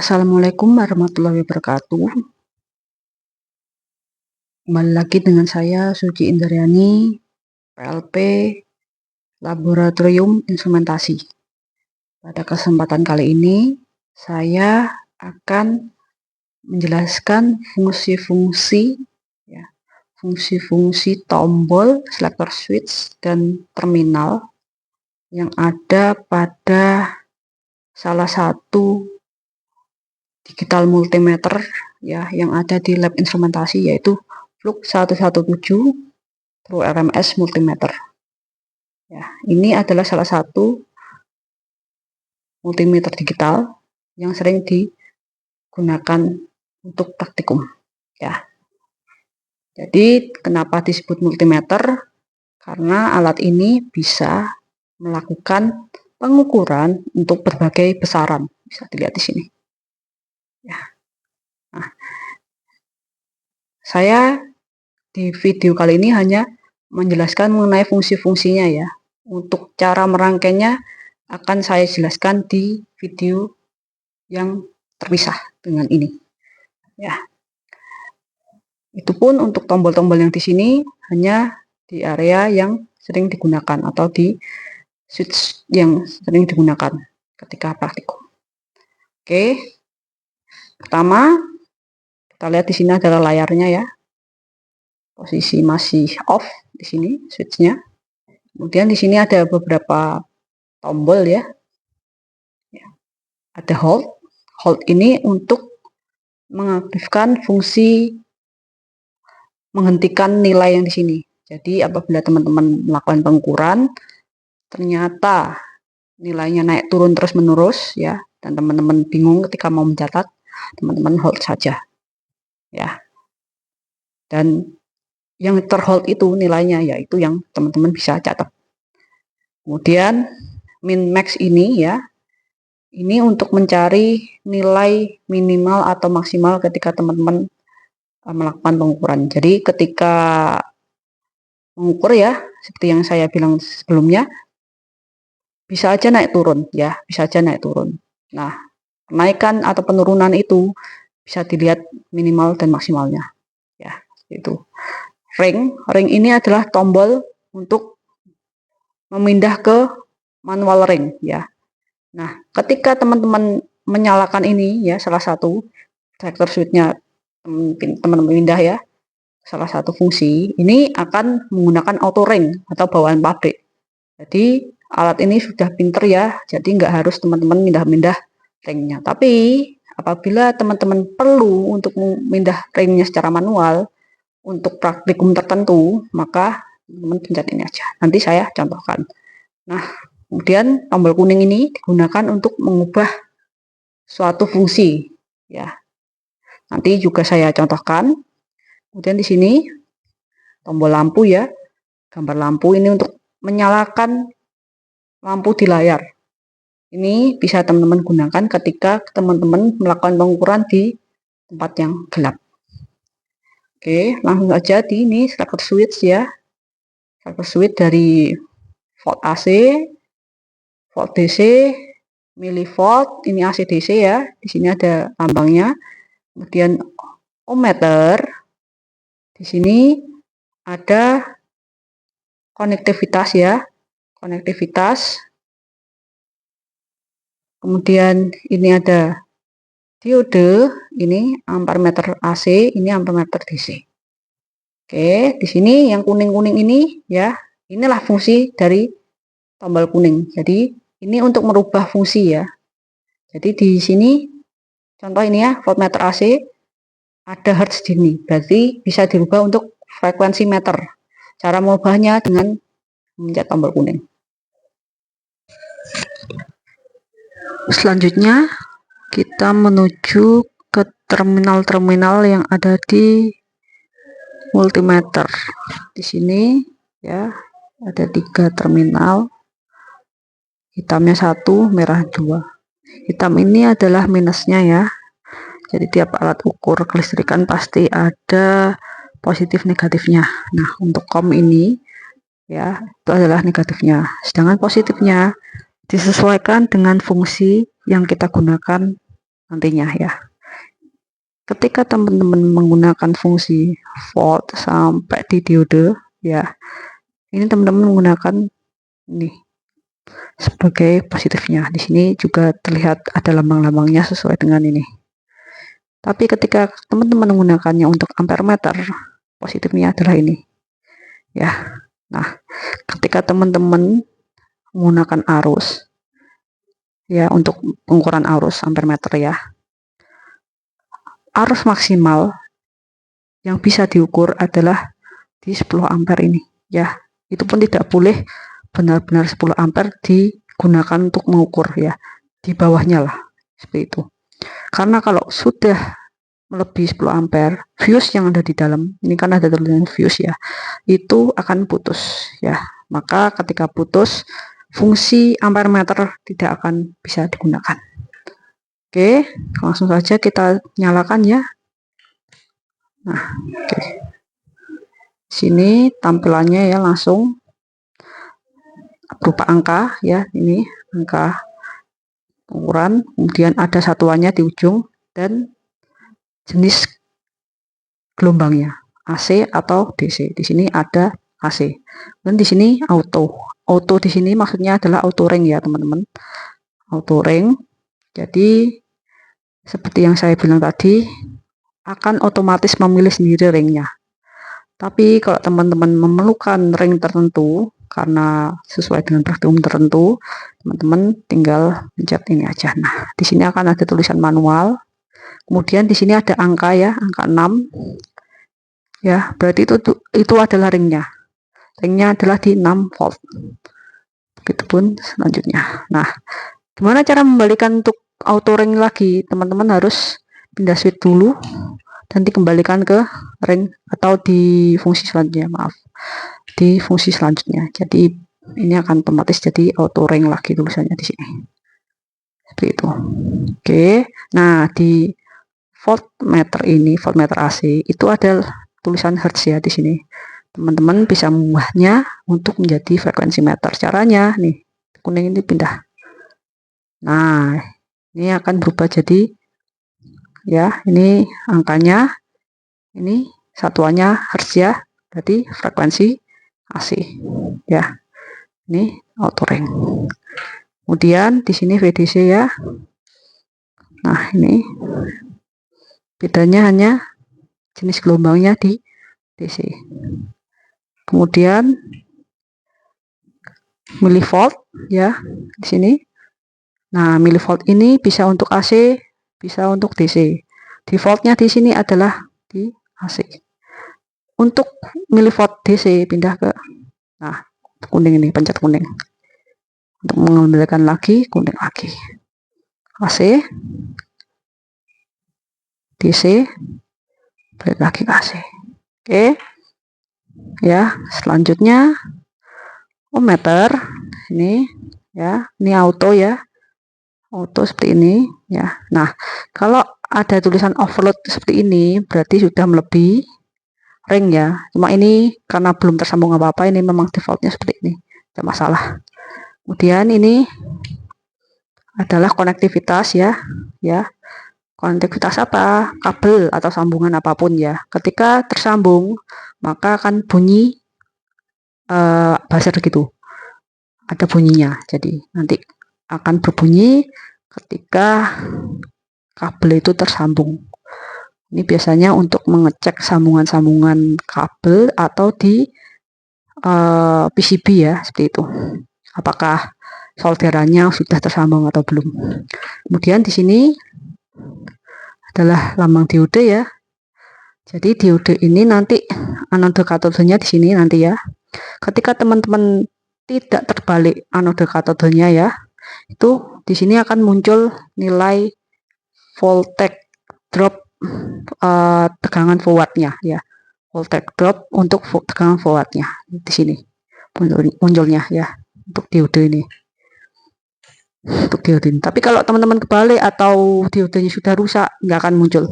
Assalamualaikum warahmatullahi wabarakatuh. Kembali lagi dengan saya Suci Indrayani, PLP Laboratorium Instrumentasi. Pada kesempatan kali ini saya akan menjelaskan fungsi-fungsi tombol, selector switch, dan terminal yang ada pada salah satu digital multimeter ya yang ada di lab instrumentasi, yaitu Flux 117 True RMS multimeter. Ya, ini adalah salah satu multimeter digital yang sering digunakan untuk praktikum. Ya, jadi kenapa disebut multimeter? Karena alat ini bisa melakukan pengukuran untuk berbagai besaran. Bisa dilihat di sini. Ya. Nah, saya di video kali ini hanya menjelaskan mengenai fungsi-fungsinya ya. Untuk cara merangkainya akan saya jelaskan di video yang terpisah dengan ini. Ya. Itu pun untuk tombol-tombol yang di sini hanya di area yang sering digunakan atau di switch yang sering digunakan ketika praktikum. Oke. Pertama, kita lihat di sini adalah layarnya ya. Posisi masih off di sini switchnya. Kemudian di sini ada beberapa tombol ya. Ada hold. Hold ini untuk mengaktifkan fungsi menghentikan nilai yang di sini. Jadi apabila teman-teman melakukan pengukuran, ternyata nilainya naik turun terus menerus ya, dan teman-teman bingung ketika mau mencatat, teman-teman hold saja ya. Dan yang terhold itu nilainya yaitu yang teman-teman bisa catat. Kemudian min max ini ya, ini untuk mencari nilai minimal atau maksimal ketika teman-teman melakukan pengukuran. Jadi ketika mengukur ya, seperti yang saya bilang sebelumnya, bisa aja naik turun ya, bisa aja naik turun. Nah, kenaikan atau penurunan itu bisa dilihat minimal dan maksimalnya ya, itu. Ring ini adalah tombol untuk memindah ke manual ring ya. Nah, ketika teman-teman menyalakan ini ya, salah satu selector switch-nya teman-teman pindah ya, salah satu fungsi ini akan menggunakan auto ring atau bawaan pabrik. Jadi alat ini sudah pinter ya, jadi nggak harus teman-teman mindah-mindah ringnya. Tapi apabila teman-teman perlu untuk memindah ringnya secara manual untuk praktikum tertentu, maka teman-teman pencet ini aja. Nanti saya contohkan. Nah, kemudian tombol kuning ini digunakan untuk mengubah suatu fungsi ya. Nanti juga saya contohkan. Kemudian di sini tombol lampu ya, gambar lampu ini untuk menyalakan lampu di layar. Ini bisa teman-teman gunakan ketika teman-teman melakukan pengukuran di tempat yang gelap. Oke, langsung aja di ini selector switch ya. Selector switch dari volt AC, volt DC, milivolt, ini AC DC ya. Di sini ada lambangnya. Kemudian ohmmeter. Di sini ada konektivitas ya. Konektivitas. Kemudian ini ada diode, ini ampermeter AC, ini ampermeter DC. Oke, di sini yang kuning-kuning ini ya, inilah fungsi dari tombol kuning. Jadi ini untuk merubah fungsi ya. Jadi di sini contoh ini ya, voltmeter AC ada hertz ini, berarti bisa dirubah untuk frekuensi meter. Cara mengubahnya dengan mencet tombol kuning. Selanjutnya kita menuju ke terminal-terminal yang ada di multimeter. Di sini ya ada 3 terminal, hitamnya 1, merah 2. Hitam ini adalah minusnya ya. Jadi tiap alat ukur kelistrikan pasti ada positif negatifnya. Nah, untuk COM ini ya itu adalah negatifnya. Sedangkan positifnya disesuaikan dengan fungsi yang kita gunakan nantinya ya. Ketika teman-teman menggunakan fungsi volt sampai di diode ya, ini teman-teman menggunakan ini sebagai positifnya. Di sini juga terlihat ada lambang-lambangnya sesuai dengan ini. Tapi ketika teman-teman menggunakannya untuk ampere meter, positifnya adalah ini ya. Nah, ketika teman-teman menggunakan arus ya untuk pengukuran arus ampere meter ya, arus maksimal yang bisa diukur adalah di 10 ampere ini ya. Itu pun tidak boleh benar-benar 10 ampere digunakan untuk mengukur ya, di bawahnya lah seperti itu. Karena kalau sudah melebihi 10 ampere, fuse yang ada di dalam, ini kan ada tulisan fuse ya, itu akan putus ya. Maka ketika putus, fungsi ampere meter tidak akan bisa digunakan. Oke, langsung saja kita nyalakan ya. Nah, oke. Sini tampilannya ya langsung berupa angka ya, ini angka ukuran, kemudian ada satuannya di ujung dan jenis gelombangnya AC atau DC. Di sini ada AC dan di sini auto. Auto di sini maksudnya adalah auto ring ya teman-teman, auto ring. Jadi seperti yang saya bilang tadi, akan otomatis memilih sendiri ringnya. Tapi kalau teman-teman memerlukan ring tertentu karena sesuai dengan praktikum tertentu, teman-teman tinggal pencet ini aja. Nah, di sini akan ada tulisan manual. Kemudian di sini ada angka ya, angka 6. Ya, berarti itu adalah ringnya. Ringnya adalah di 6 volt. Begitupun selanjutnya. Nah, gimana cara membalikan untuk auto ring lagi? Teman-teman harus pindah switch dulu dan dikembalikan ke ring atau di fungsi selanjutnya, maaf, di fungsi selanjutnya. Jadi ini akan otomatis jadi auto ring lagi tulisannya di sini seperti itu. Oke, nah di voltmeter ini, voltmeter AC itu ada tulisan hertz ya di sini. Teman-teman bisa mengubahnya untuk menjadi frekuensi meter. Caranya nih, kuning ini pindah. Nah, ini akan berubah jadi ya, ini angkanya, ini satuannya hertz ya, berarti frekuensi AC ya. Ini auto ring. Kemudian di sini VDC ya. Nah, ini bedanya hanya jenis gelombangnya di DC. Kemudian milivolt ya di sini. Nah, milivolt ini bisa untuk AC, bisa untuk DC. Defaultnya di sini adalah di AC. Untuk milivolt DC pindah ke, nah, kuning ini, pencet kuning. Untuk mengembalikan lagi, kuning lagi. AC, DC, balik lagi ke AC. Oke. Ya, selanjutnya ohmmeter ini ya, ini auto ya. Auto seperti ini ya. Nah, kalau ada tulisan overload seperti ini berarti sudah melebihi ring ya. Cuma ini karena belum tersambung apa-apa, ini memang defaultnya seperti ini, tidak masalah. Kemudian ini adalah konektivitas ya. Konektivitas apa? Kabel atau sambungan apapun ya. Ketika tersambung maka akan bunyi buzzer gitu. Ada bunyinya. Jadi nanti akan berbunyi ketika kabel itu tersambung. Ini biasanya untuk mengecek sambungan-sambungan kabel atau di PCB ya, seperti itu. Apakah solderannya sudah tersambung atau belum. Kemudian di sini adalah lambang diode ya. Jadi diode ini nanti anode katodenya di sini nanti ya. Ketika teman-teman tidak terbalik anode katodenya ya, itu di sini akan muncul nilai voltage drop tegangan forwardnya ya. Voltage drop untuk tegangan forwardnya di sini munculnya ya untuk diode ini. Untuk diode ini. Tapi kalau teman-teman kebalik atau diodenya sudah rusak, nggak akan muncul.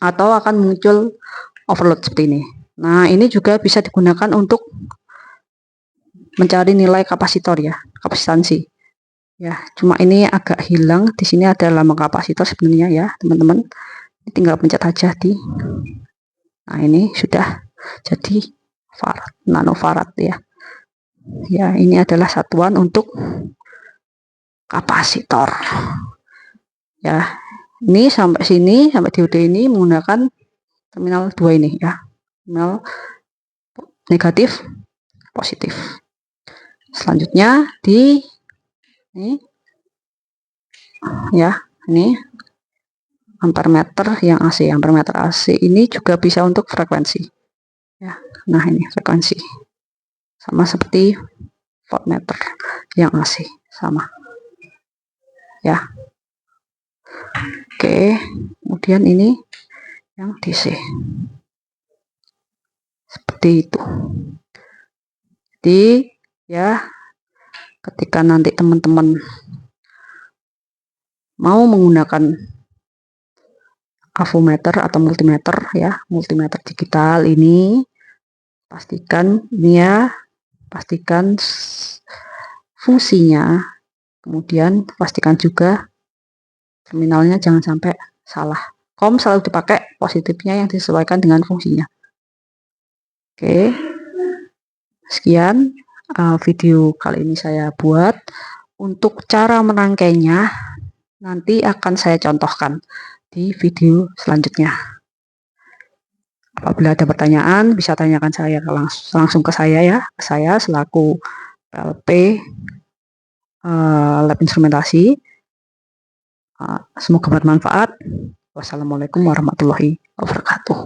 Atau akan muncul overload seperti ini. Nah, ini juga bisa digunakan untuk mencari nilai kapasitor ya, kapasitansi. Ya, cuma ini agak hilang. Di sini ada lambang kapasitor sebenarnya ya, teman-teman. Tinggal pencet aja di. Nah, ini sudah jadi farad, nanofarad ya. Ya, ini adalah satuan untuk kapasitor. Ya, ini sampai sini, sampai diode ini menggunakan terminal 2 ini ya. Terminal negatif, positif. Selanjutnya di ini ya, ini ampermeter yang AC. Ampermeter AC ini juga bisa untuk frekuensi. Ya, nah ini frekuensi. Sama seperti voltmeter yang AC, sama. Ya. Oke, kemudian ini yang DC. Seperti itu. Jadi, ya, ketika nanti teman-teman mau menggunakan avometer atau multimeter ya, multimeter digital ini, pastikan ini ya, pastikan fungsinya, kemudian pastikan juga terminalnya jangan sampai salah. Selalu dipakai positifnya yang disesuaikan dengan fungsinya. Oke, sekian video kali ini saya buat. Untuk cara merangkainya nanti akan saya contohkan di video selanjutnya. Apabila ada pertanyaan bisa tanyakan saya langsung ke saya ya, ke saya selaku PLP Lab Instrumentasi. Semoga bermanfaat. Wassalamualaikum warahmatullahi wabarakatuh.